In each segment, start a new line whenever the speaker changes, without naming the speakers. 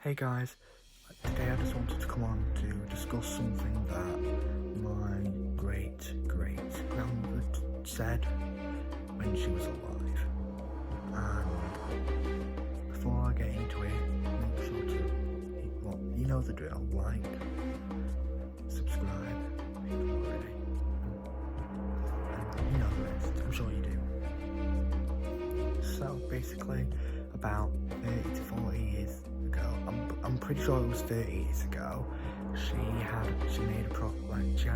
Hey guys, today I just wanted to come on to discuss something that my great grandmother said when she was alive. And before I get into it, make sure to, well, you know the drill, like, subscribe if you haven't already, and you know the rest, I'm sure you do. So basically, about 30 to 40 years ago, I'm pretty sure it was 30 years ago, she had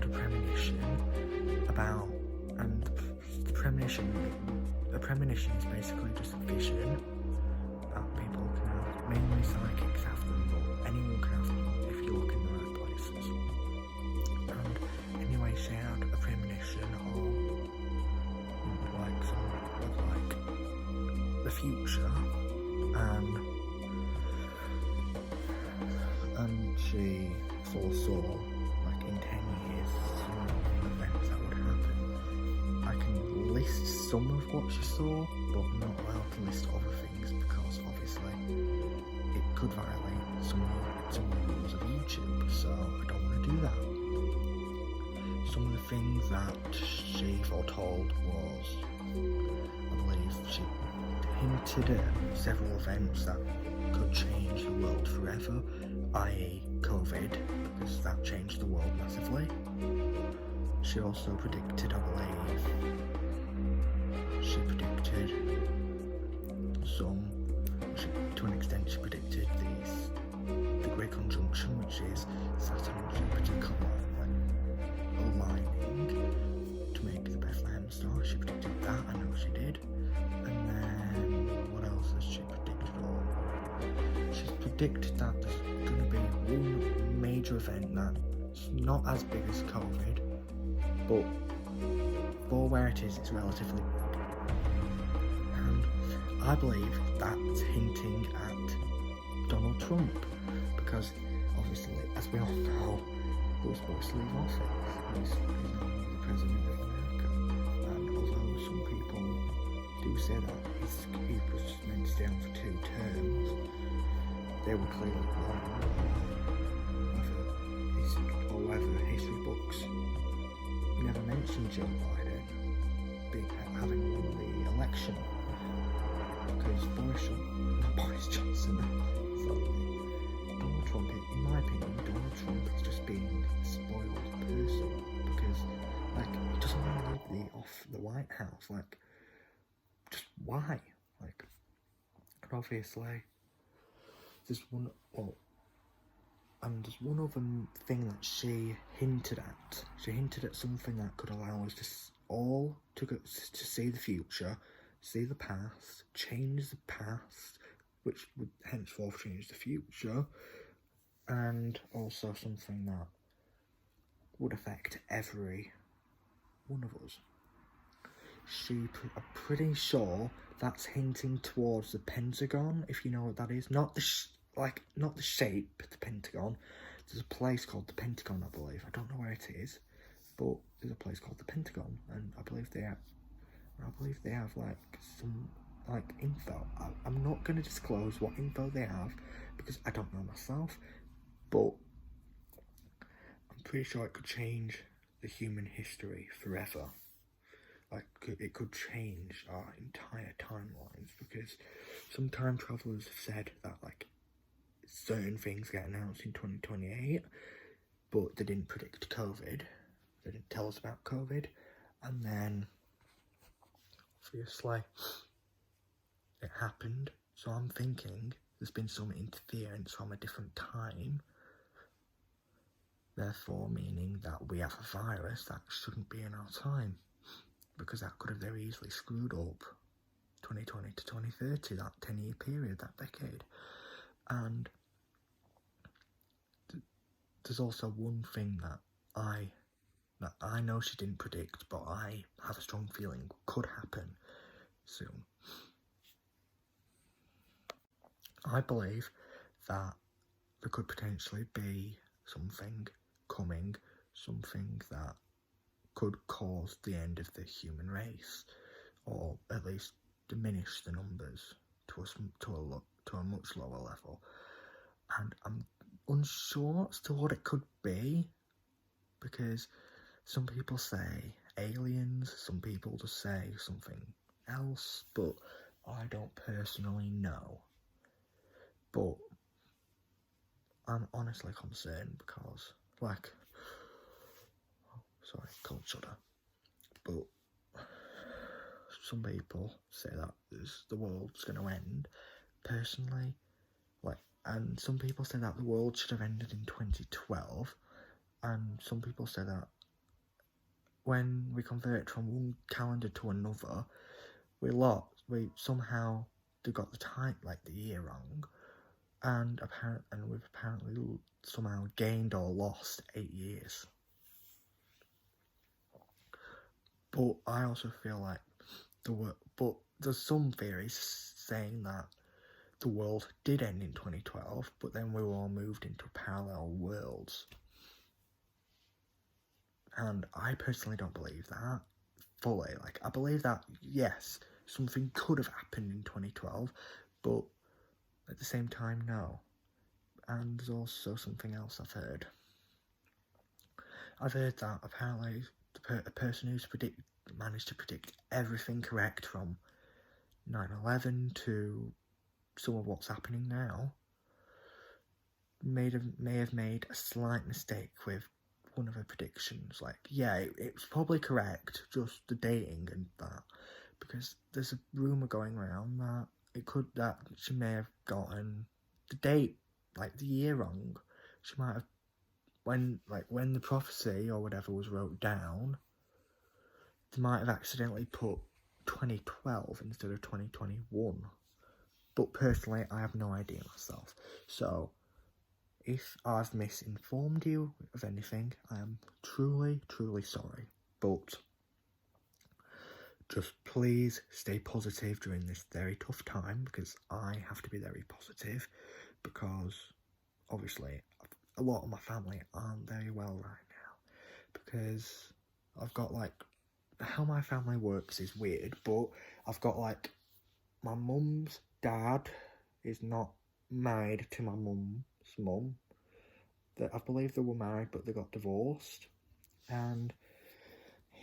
a premonition about, and the premonition is basically just a vision that people can have. Mainly psychics have them, but anyone can have them if you look in the right places. And anyway, she had a premonition of the future, and she foresaw, like, in 10 years, some events that would happen. I can list some of what she saw, but I'm not allowed to list other things because obviously it could violate some rules of YouTube, so I don't want to do that. Some of the things that she foretold was, I believe she hinted at several events that could change the world forever, i.e. COVID, because that changed the world massively. She also predicted, I believe, to an extent she predicted the Great Conjunction, which is Saturn and Jupiter aligning to make the Bethlehem star. She predicted that, I know she did. And then, what else has she predicted? She's predicted that there's going to be one major event that's not as big as COVID, but for where it is, it's relatively big. And I believe that's hinting at Donald Trump, because obviously, as we all know, he was supposed to leave office. He's now the President of America, and although some people do say that he was just meant to stay on for 2 terms, they were clearly wrong. Whether history books never mentioned Joe Biden having won the election, because Boris Johnson, Donald Trump, in my opinion, Donald Trump is just being a spoiled person, because, like, he doesn't want to leave off the White House, like, just why? Like, and obviously, there's one other thing that she hinted at. She hinted at something that could allow us to see the future, see the past, change the past, which would henceforth change the future, and also something that would affect every one of us. I'm pretty sure that's hinting towards the Pentagon, if you know what that is. Not the shape, the Pentagon. There's a place called the Pentagon, I believe. I don't know where it is, but there's a place called the Pentagon, and I believe they have like some info. I'm not going to disclose what info they have because I don't know myself, but I'm pretty sure it could change the human history forever. Like, it could change our entire timelines, because some time travelers have said that, like, certain things get announced in 2028, but they didn't predict COVID. They didn't tell us about COVID, and then obviously it happened. So I'm thinking there's been some interference from a different time, therefore meaning that we have a virus that shouldn't be in our time, because that could have very easily screwed up 2020 to 2030, that 10-year period, that decade. And there's also one thing that I know she didn't predict, but I have a strong feeling could happen soon. I believe that there could potentially be something coming, something that could cause the end of the human race, or at least diminish the numbers to a much lower level. and I'm unsure as to what it could be, because some people say aliens, some people just say something else, but I don't personally know. But I'm honestly concerned because, like, sorry, cold shudder, but some people say that the world's going to end. Personally, like, and some people say that the world should have ended in 2012, and some people say that when we convert from one calendar to another, we somehow got the time, like the year wrong, and we've apparently somehow gained or lost 8 years. But I also feel like but there's some theories saying that the world did end in 2012, but then we were all moved into parallel worlds. And I personally don't believe that fully. Like, I believe that, yes, something could have happened in 2012, but at the same time, no. And there's also something else I've heard. I've heard that apparently a person who's managed to predict everything correct from 9/11 to some of what's happening now may have made a slight mistake with one of her predictions. Like, yeah, it's probably correct, just the dating and that, because there's a rumour going around that she may have gotten the date, like the year wrong. She might have, when the prophecy or whatever was wrote down, they might have accidentally put 2012 instead of 2021. But personally, I have no idea myself. So, if I've misinformed you of anything, I am truly, truly sorry. But just please stay positive during this very tough time, because I have to be very positive, because obviously a lot of my family aren't very well right now, because I've got, like, how my family works is weird, but I've got, like, my mum's dad is not married to my mum's mum. I believe they were married, but they got divorced, and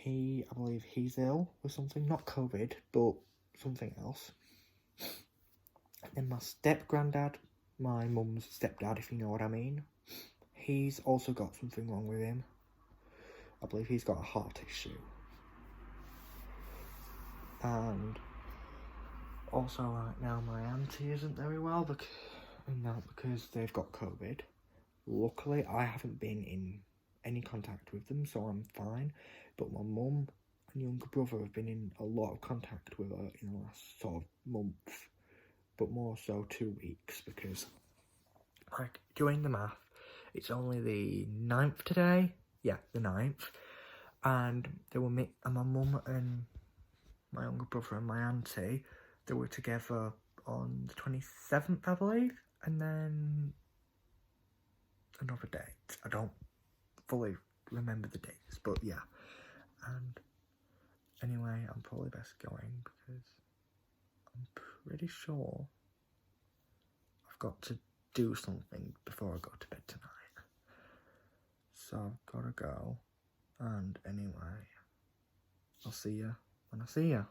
I believe he's ill with something, not COVID, but something else. And then my step-granddad, my mum's stepdad, if you know what I mean, he's also got something wrong with him. I believe he's got a heart issue. And also right now my auntie isn't very well because they've got COVID. Luckily, I haven't been in any contact with them, so I'm fine. But my mum and younger brother have been in a lot of contact with her in the last sort of month, but more so 2 weeks, because, like, doing the math, it's only the 9th today. Yeah, the 9th. And my mum and my younger brother and my auntie, they were together on the 27th, I believe, and then another date. I don't fully remember the dates, but yeah. And anyway, I'm probably best going, because I'm pretty sure I've got to do something before I go to bed tonight. So I've got to go. And anyway, I'll see you when I see you.